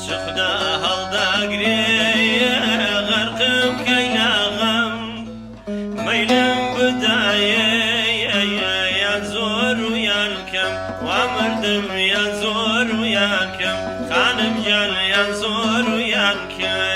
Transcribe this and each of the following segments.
شخدا هەڵداگرێ غەرقم کەیلا غەم مەیلم بدایە یان زۆر و یان کەم وا مردم یان زۆر و یان کەم خانم جان یان زۆر و یان کەم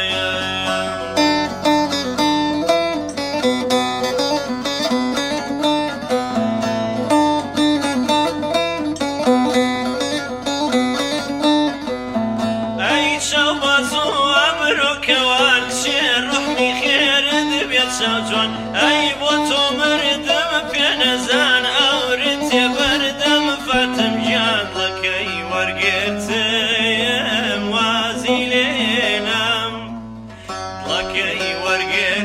جوان ئەی بۆ تۆ مردم پێ نەزان ئەورت تێبەردەم فاتم گیان دڵەکەی وەرگرتم وازی لێنام دڵەکەی وەرگرتم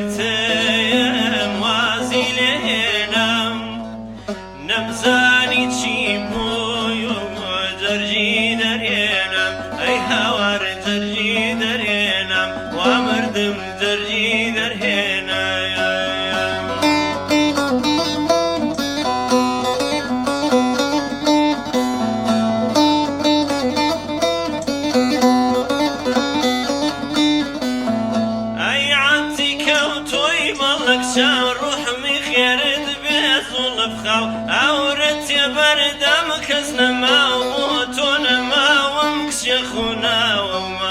وازی لێنام نەمزانی چیم بووی و دەرجی دەرێنم ئەی هاوار دەرجی دەرێنم وا مردم دەرجی دەرهێنم ڕوحمی خێرت بێت و لەبخاو ئەورەت تێبەردەم کەس نەماو بۆ تۆ نەماوم کچێ خوناوم